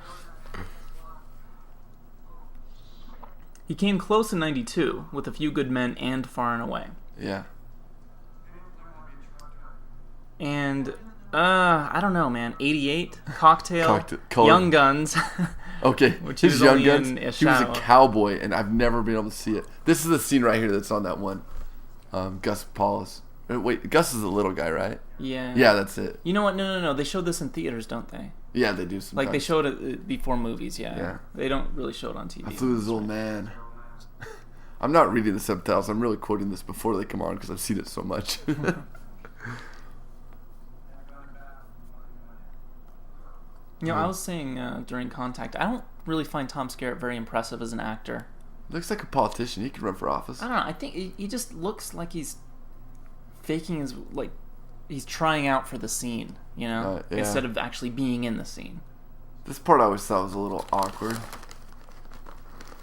He came close in 92 with A Few Good Men and Far and Away. Yeah. And, I don't know, man. 88, Cocktail, Color. Young Guns. Okay, Which his is Young only Guns, in a he was shadow. a cowboy, and I've never been able to see it. This is the scene right here that's on that one. Gus Paulus. Wait, Gus is the little guy, right? Yeah. Yeah, that's it. You know what? No. They showed this in theaters, don't they? Yeah, they do sometimes. Like, they showed it before movies, yeah. Yeah. They don't really show it on TV. I flew this old man. I'm not reading the subtitles. I'm really quoting this before they come on because I've seen it so much. You know, I was saying during Contact, I don't really find Tom Skerritt very impressive as an actor. Looks like a politician. He could run for office. I don't know. I think he just looks like he's faking his, like, he's trying out for the scene, you know? Yeah. Instead of actually being in the scene. This part I always thought was a little awkward.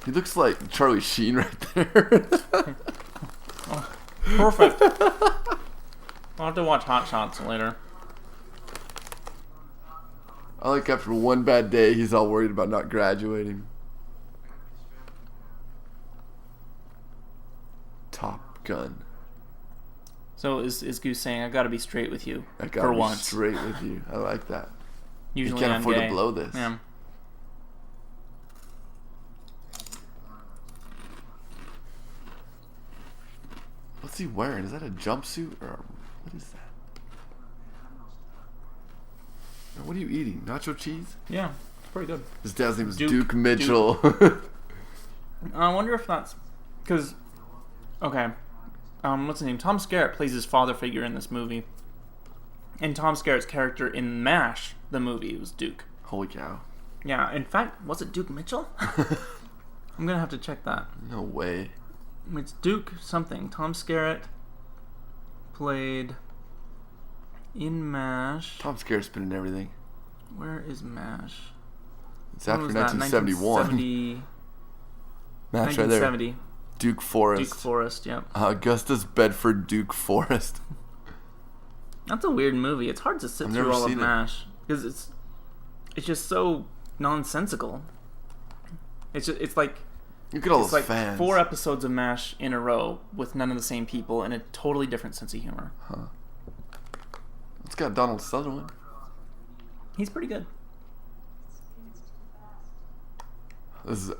He looks like Charlie Sheen right there. Perfect. I'll have to watch Hot Shots later. I like after one bad day, he's all worried about not graduating. Top Gun. So is Goose saying, I gotta be straight with you I gotta for be once. straight with you. I like that. Usually you can't I'm afford gay. to blow this. Yeah. What's he wearing? Is that a jumpsuit or what is that? Now, what are you eating? Nacho cheese? Yeah, it's pretty good. His dad's name is Duke- Duke Mitchell. I wonder if that's because, okay, what's his name? Tom Skerritt plays his father figure in this movie, and Tom Skerritt's character in MASH, the movie, was Duke. Holy cow. Yeah, in fact, was it Duke Mitchell? I'm gonna have to check that. No way. It's Duke something. Tom Skerritt played in MASH. Tom Skerritt's been in everything. Where is MASH? It's When after was that? 1971. Match right there. 1970. Duke Forrest. Duke Forrest, yep. Augustus Bedford Duke Forrest. That's a weird movie. It's hard to sit I've through never all of seen it. MASH because it's just so nonsensical. It's like Look at all it's those like fans. 4 episodes of MASH in a row with none of the same people and a totally different sense of humor. It's got Donald Sutherland. He's pretty good. This is,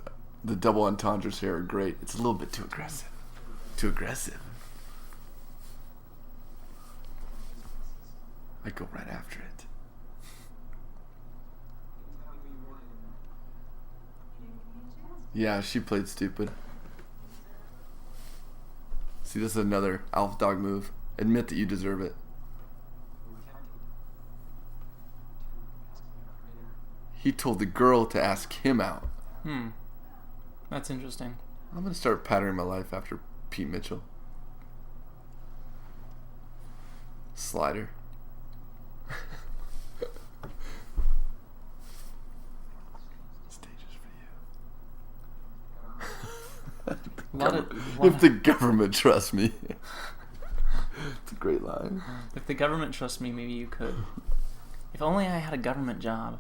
the double entendres here are great. It's a little bit too aggressive. Too aggressive. I go right after it. Yeah, she played stupid. See, this is another alpha dog move. Admit that you deserve it. He told the girl to ask him out. That's interesting. I'm gonna start patterning my life after Pete Mitchell. Slider. Stages for you. If the government trusts me. It's a great line. If the government trusts me, maybe you could. If only I had a government job.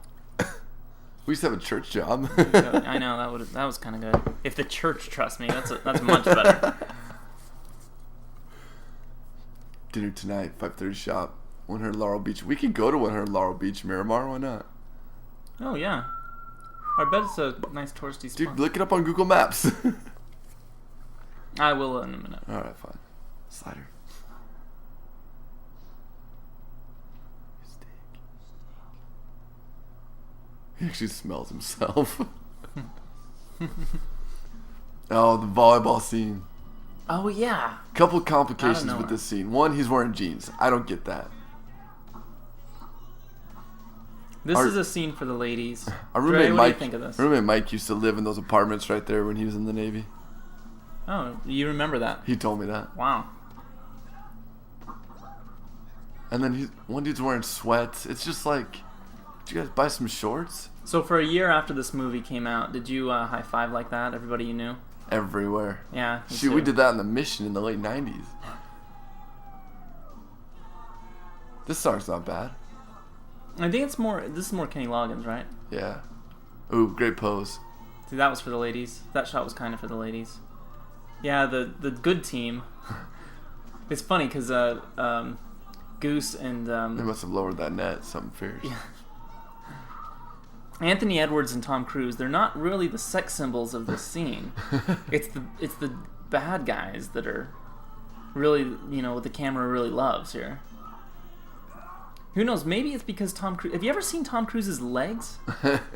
We used to have a church job. I know that was kind of good. If the church trusts me, that's much better. Dinner tonight, 5:30 shop. 100 Laurel Beach. We could go to 100 Laurel Beach, Miramar. Why not? Oh yeah, I bet it's a nice touristy spot. Dude, look it up on Google Maps. I will in a minute. All right, fine. Slider. He actually smells himself. Oh, the volleyball scene. Oh yeah. Couple complications nowhere. with this scene. One, he's wearing jeans. I don't get that. This is a scene for the ladies. Our roommate Dre, what Mike. do you think of this? Our roommate Mike used to live in those apartments right there when he was in the Navy. Oh, you remember that? He told me that. Wow. And then one dude's wearing sweats. It's just like, did you guys buy some shorts? So for a year after this movie came out, did you high five like that? Everybody you knew? Everywhere. Yeah. me Shoot, we too. did that in the Mission in the late 90s. This song's not bad. I think it's more. This is more Kenny Loggins, right? Yeah. Ooh, great pose. See, that was for the ladies. That shot was kind of for the ladies. Yeah, the good team. It's funny because Goose and They must have lowered that net. Something fierce. Yeah. Anthony Edwards and Tom Cruise, they're not really the sex symbols of this scene. It's the bad guys that are really, what the camera really loves here. Who knows? Maybe it's because Tom Cruise... Have you ever seen Tom Cruise's legs?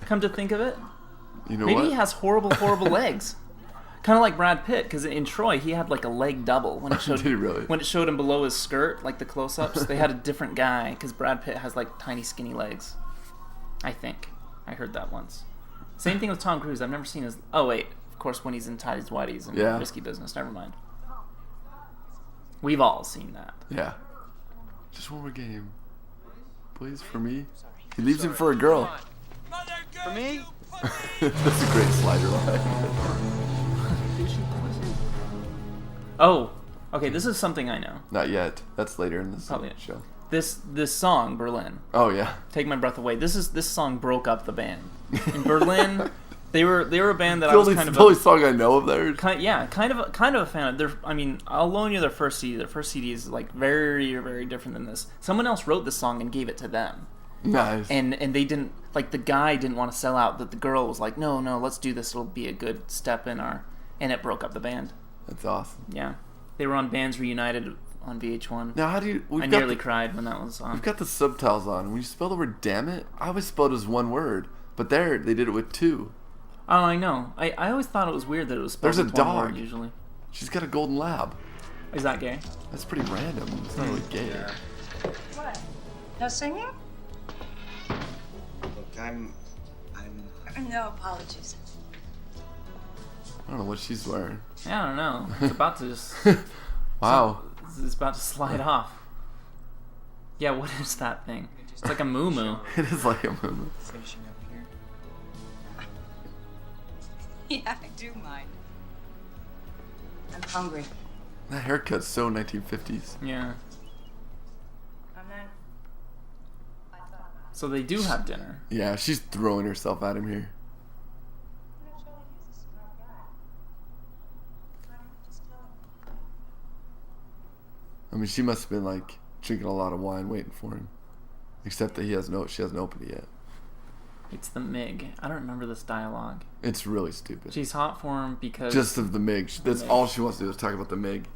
Come to think of it. You know Maybe what? he has horrible legs. Kind of like Brad Pitt, because in Troy he had like a leg double when it showed. Did he really? When it showed him below his skirt, like the close-ups, they had a different guy because Brad Pitt has like tiny, skinny legs. I think I heard that once. Same thing with Tom Cruise. I've never seen his. Oh wait, of course when he's in Tidy's Whities and Yeah. Risky Business. Never mind. We've all seen that. Yeah. Just one more game. Please, for me. He leaves him for a girl. For me? That's a great slider line. Oh, okay. This is something I know. Not yet. That's later in the Probably. show. This song, Berlin. Oh yeah. Take My Breath Away. This song broke up the band. In Berlin, they were a band that The I was only, kind of the only song I know of theirs. kind of a fan of. I'll loan you their first CD. Their first CD is like very, very different than this. Someone else wrote this song and gave it to them. Nice. And they didn't, like, the guy didn't want to sell out, that the girl was like, no, let's do this, it'll be a good step in our, and it broke up the band. That's awesome. Yeah. They were on Bands Reunited on VH1. Now, how do you? I nearly cried when that was on. We've got the subtitles on. When you spell the word "damn it," I always spelled it as one word, but there they did it with two. Oh, I know. I always thought it was weird that it was spelled There's a with one word, dog. usually. She's got a golden lab. Is that gay? That's pretty random. It's not really gay. What? No singing? Look, I'm. No apologies. I don't know what she's wearing. Yeah, I don't know. It's about to just... Wow. It's about to slide off. Yeah, what is that thing? It's like a moo-moo. It is like a movie. Finishing up here. Yeah, I do mind. I'm hungry. That haircut's so 1950s. Yeah. I'm then. I thought. So they do have dinner. Yeah, she's throwing herself at him here. You know, Charlie, he's a smart guy. Why don't you just tell him? I mean, she must have been like drinking a lot of wine waiting for him. Except that she hasn't opened it yet. It's the Mig. I don't remember this dialogue. It's really stupid. She's hot for him because... Just of the Mig. That's all she wants to do is talk about the Mig.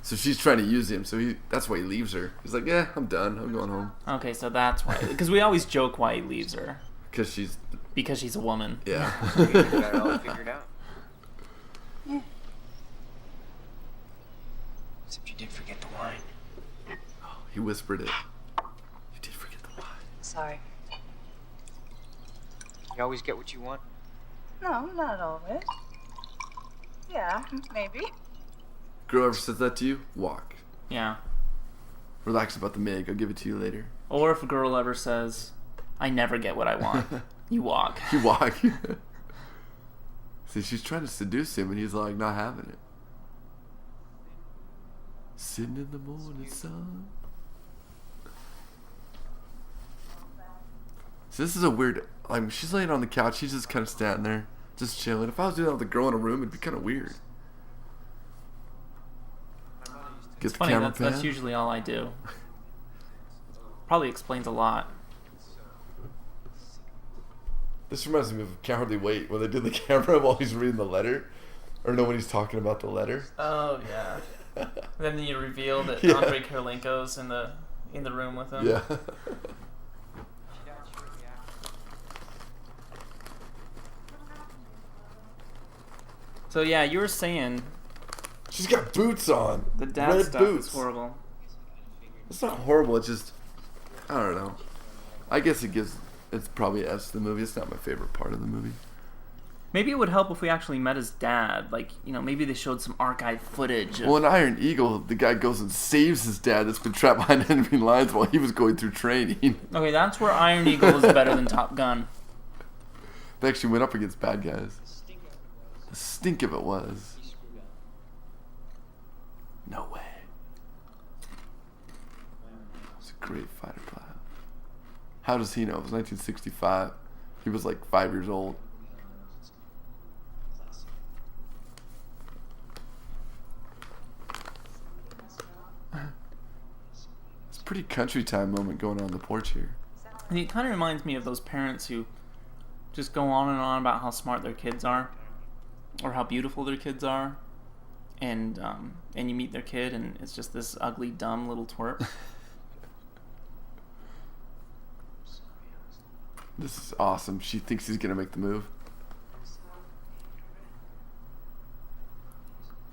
So she's trying to use him. So that's why he leaves her. He's like, yeah, I'm done. I'm going home. Okay, so that's why. Because we always joke why he leaves her. Because she's a woman. Yeah. You got it all figured out. Yeah. Except you did forget the wine. Oh, he whispered it. You did forget the wine. Sorry. You always get what you want? No, not always. Yeah, maybe. Girl ever says that to you? Walk. Yeah. Relax about the Mig. I'll give it to you later. Or if a girl ever says, I never get what I want, you walk. You walk. See, she's trying to seduce him, and he's like not having it. Sitting in the morning sun. So this is a weird. Like she's laying on the couch. She's just kind of standing there, just chilling. If I was doing that with a girl in a room, it'd be kind of weird. Get the Funny, camera that's usually all I do. Probably explains a lot. This reminds me of Cowardly Wait, when they did the camera while he's reading the letter, or no, when he's talking about the letter. Oh yeah. Then you reveal that Yeah. Andrei Kirilenko's in the room with him. Yeah. So yeah, you were saying She's got boots on. the dad Red stuff boots. is horrible. It's not horrible. It's just, I don't know. I guess it's probably S to the movie. It's not my favorite part of the movie. Maybe it would help if we actually met his dad. Like, maybe they showed some archive footage. Well, in Iron Eagle, the guy goes and saves his dad that's been trapped behind enemy lines while he was going through training. Okay, that's where Iron Eagle is better than Top Gun. They actually went up against bad guys. The stink of it was. No way. It's a great fighter pilot. How does he know? It was 1965. He was like 5 years old. It's a pretty country time moment going on the porch here. And it kind of reminds me of those parents who just go on and on about how smart their kids are, or how beautiful their kids are, and you meet their kid and it's just this ugly, dumb little twerp. This is awesome. She thinks he's gonna make the move.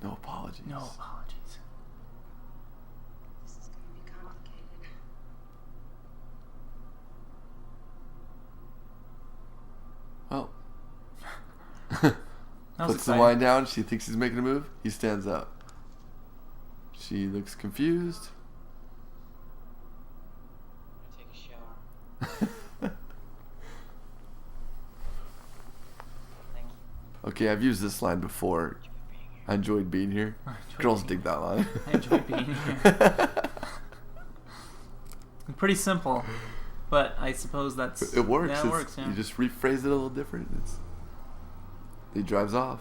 No apologies. No apologies. This is going to be complicated. Well. That was Puts the exciting. wine down. She thinks he's making a move. He stands up. She looks confused. Take a shower. Thank you. Okay, I've used this line before. I enjoyed being here. Girls dig that line. I enjoyed being here. Pretty simple, but I suppose that's... It works. Yeah, it works, yeah. You just rephrase it a little different. He drives off.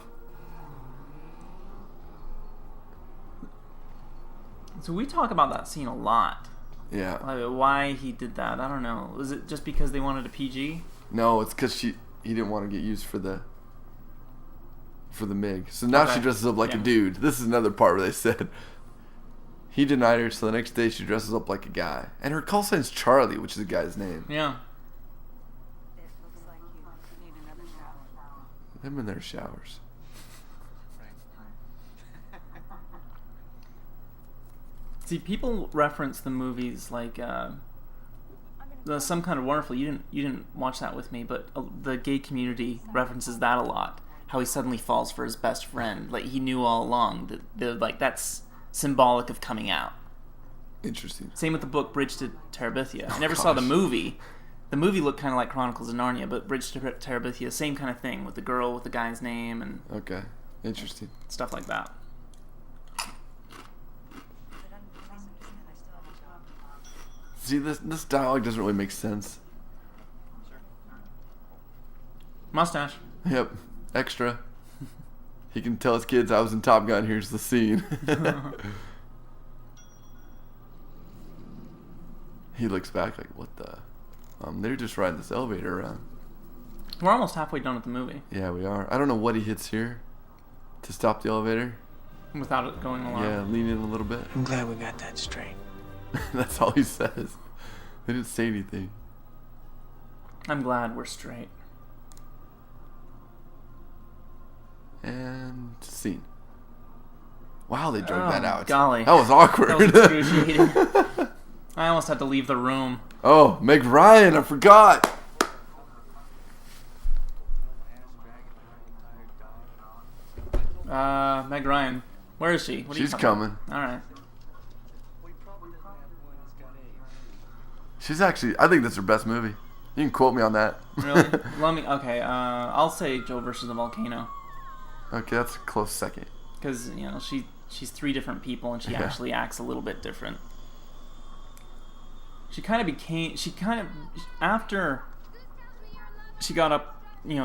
So we talk about that scene a lot. Yeah. Like, why he did that, I don't know. Was it just because they wanted a PG? No, it's because he didn't want to get used for the MiG. So now Okay. she dresses up like a Yeah. dude. This is another part where they said he denied her, so the next day she dresses up like a guy. And her call sign's Charlie, which is a guy's name. Yeah. It looks like you need another shower. Them in their showers. See, people reference the movies like Some Kind of Wonderful. You didn't watch that with me, but the gay community references that a lot. How he suddenly falls for his best friend. Like he knew all along that like that's symbolic of coming out. Interesting. Same with the book Bridge to Terabithia. I never saw the movie. The movie looked kind of like Chronicles of Narnia, but Bridge to Terabithia, same kind of thing with the girl with the guy's name and Okay. Interesting. stuff like that. See, this dialogue doesn't really make sense. Mustache. Yep, extra. He can tell his kids, I was in Top Gun, here's the scene. He looks back like, what the? They're just riding this elevator around. We're almost halfway done with the movie. Yeah, we are. I don't know what he hits here to stop the elevator. Without it going along. Yeah, lean in a little bit. I'm glad we got that straight. That's all he says. They didn't say anything. I'm glad we're straight. And scene. Wow, they drug that out. Golly. That was awkward. That was excruciating. I almost had to leave the room. Oh, Meg Ryan, I forgot. Meg Ryan. Where is she? What are you She's talking coming. about? All right. She's actually, I think that's her best movie. You can quote me on that. Really? Let me. Okay. I'll say Joe versus the volcano. Okay, that's a close second. Because she's three different people and she actually acts a little bit different. After she got up,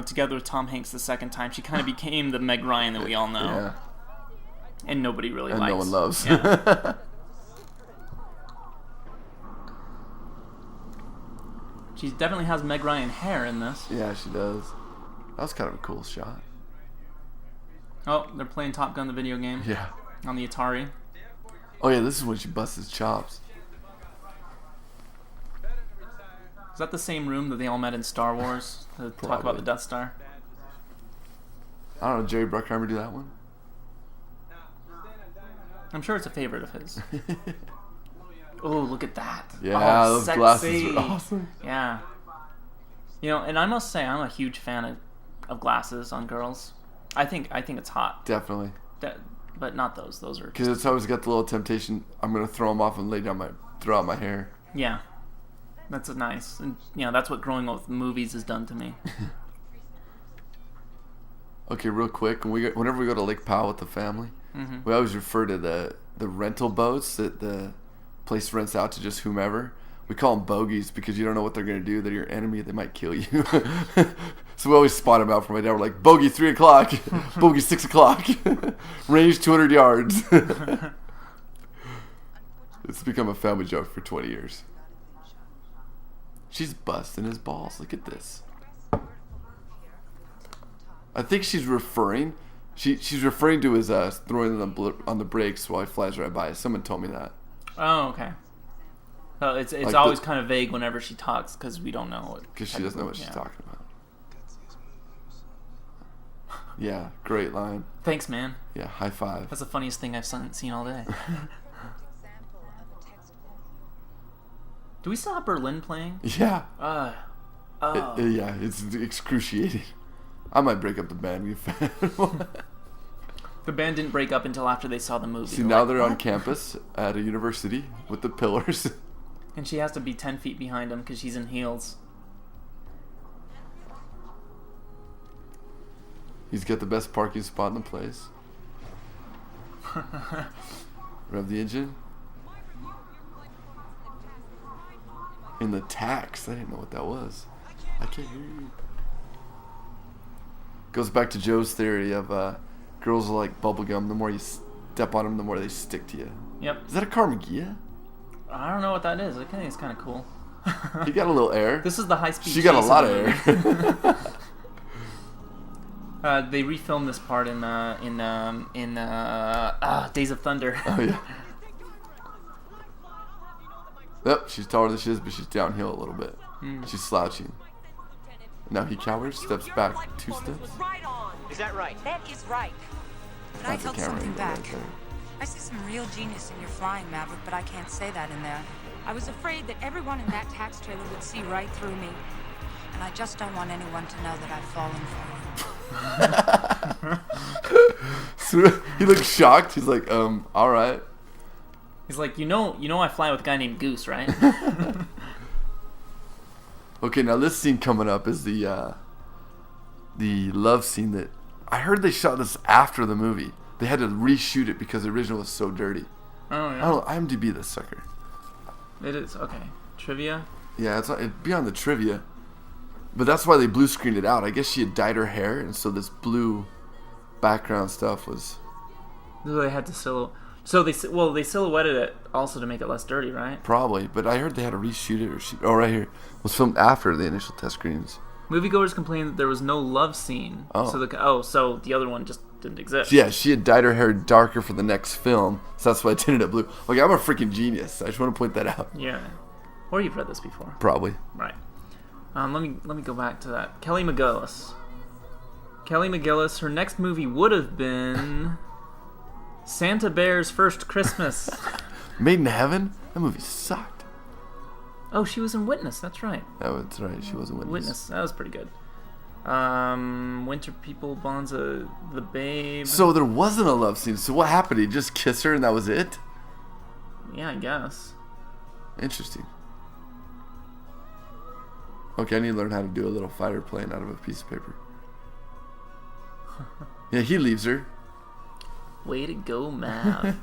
together with Tom Hanks the second time, she kind of became the Meg Ryan that we all know. Yeah. And nobody really And likes. no one loves. Yeah. She definitely has Meg Ryan hair in this. Yeah, she does. That was kind of a cool shot. Oh, they're playing Top Gun, the video game. Yeah. On the Atari. Oh yeah, this is when she busts his chops. Is that the same room that they all met in Star Wars to talk about the Death Star? I don't know, Jerry Bruckheimer do that one? I'm sure it's a favorite of his. Oh, look at that. Yeah, oh, those sexy. glasses are awesome. Yeah. And I must say, I'm a huge fan of glasses on girls. I think it's hot. Definitely. But not those. Those are... Because it's always got the little temptation, I'm going to throw them off and throw out my hair. Yeah. That's nice. And, that's what growing up with movies has done to me. Okay, real quick. Whenever we go to Lake Powell with the family, we always refer to the rental boats that the place rents out to just whomever. We call them bogeys because you don't know what they're going to do. They're your enemy. They might kill you. So we always spot them out from my dad. We're like, bogey 3 o'clock, bogey 6 o'clock, range 200 yards. It's become a family joke for 20 years. She's busting his balls. Look at this. I think she's referring to his throwing them on the brakes while he flies right by. Someone told me that. Oh, okay. So it's Like always kind of vague whenever she talks because we don't know. Because she doesn't know what she's talking about. Yeah, great line. Thanks, man. Yeah, high five. That's the funniest thing I've seen all day. Do we still have Berlin playing? Yeah. Yeah, it's excruciating. I might break up the band. We fan. The band didn't break up until after they saw the movie. See, now they're on campus at a university with the pillars. And she has to be 10 feet behind him because she's in heels. He's got the best parking spot in the place. Rev the engine. In the tax. I didn't know what that was. I can't hear you. Goes back to Joe's theory of girls are like bubblegum. The more you step on them, the more they stick to you. Yep. Is that a Carmagia? I don't know what that is. I think it's kind of cool. He got a little air. This is the high-speed She got a chase lot of the air. They refilmed this part in Days of Thunder. Oh yeah. Yep, she's taller than she is, but she's downhill a little bit. She's slouching. Now he cowers, steps back 2 steps. Is that right? That is right. But I That's a held camera something angle back. right there. I see some real genius in your flying, Maverick, but I can't say that in there. I was afraid that everyone in that tax trailer would see right through me. And I just don't want anyone to know that I've fallen for you. So he looks shocked. He's like, all right. He's like, you know I fly with a guy named Goose, right? Okay, now this scene coming up is the love scene that I heard they shot this after the movie. They had to reshoot it because the original was so dirty. Oh, yeah. I don't IMDb this sucker. It is, okay. trivia. Yeah, it'd be on the trivia. But that's why they blue screened it out. I guess she had dyed her hair, and so this blue background stuff was... So they had to they silhouetted it also to make it less dirty, right? Probably, but I heard they had to reshoot it right here. It was filmed after the initial test screenings. Moviegoers complained that there was no love scene. Oh. So the other one just didn't exist. Yeah, she had dyed her hair darker for the next film, so that's why I tinted it blue. Okay, I'm a freaking genius. I just want to point that out. Yeah. Or you've read this before. Probably. Right. Let me go back to that. Kelly McGillis. Her next movie would have been Santa Bear's First Christmas. Made in Heaven? That movie sucked. Oh, she was in Witness. That's right. Oh, that's right. She was in Witness. That was pretty good. Winter People, Bonza, The Babe. So there wasn't a love scene. So what happened? He just kissed her and that was it? Yeah, I guess. Interesting. Okay, I need to learn how to do a little fighter plane out of a piece of paper. Yeah, he leaves her. Way to go, Mav.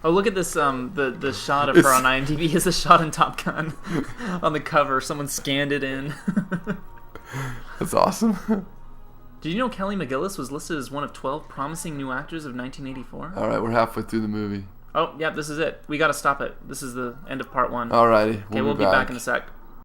Oh, look at this, the shot of her on IMDb is a shot in Top Gun. On the cover, someone scanned it in. That's awesome. Did you know Kelly McGillis was listed as one of 12 promising new actors of 1984? Alright, we're halfway through the movie. Oh, yeah, this is it. We gotta stop it. This is the end of part 1. Alrighty, Okay, we'll be back in a sec.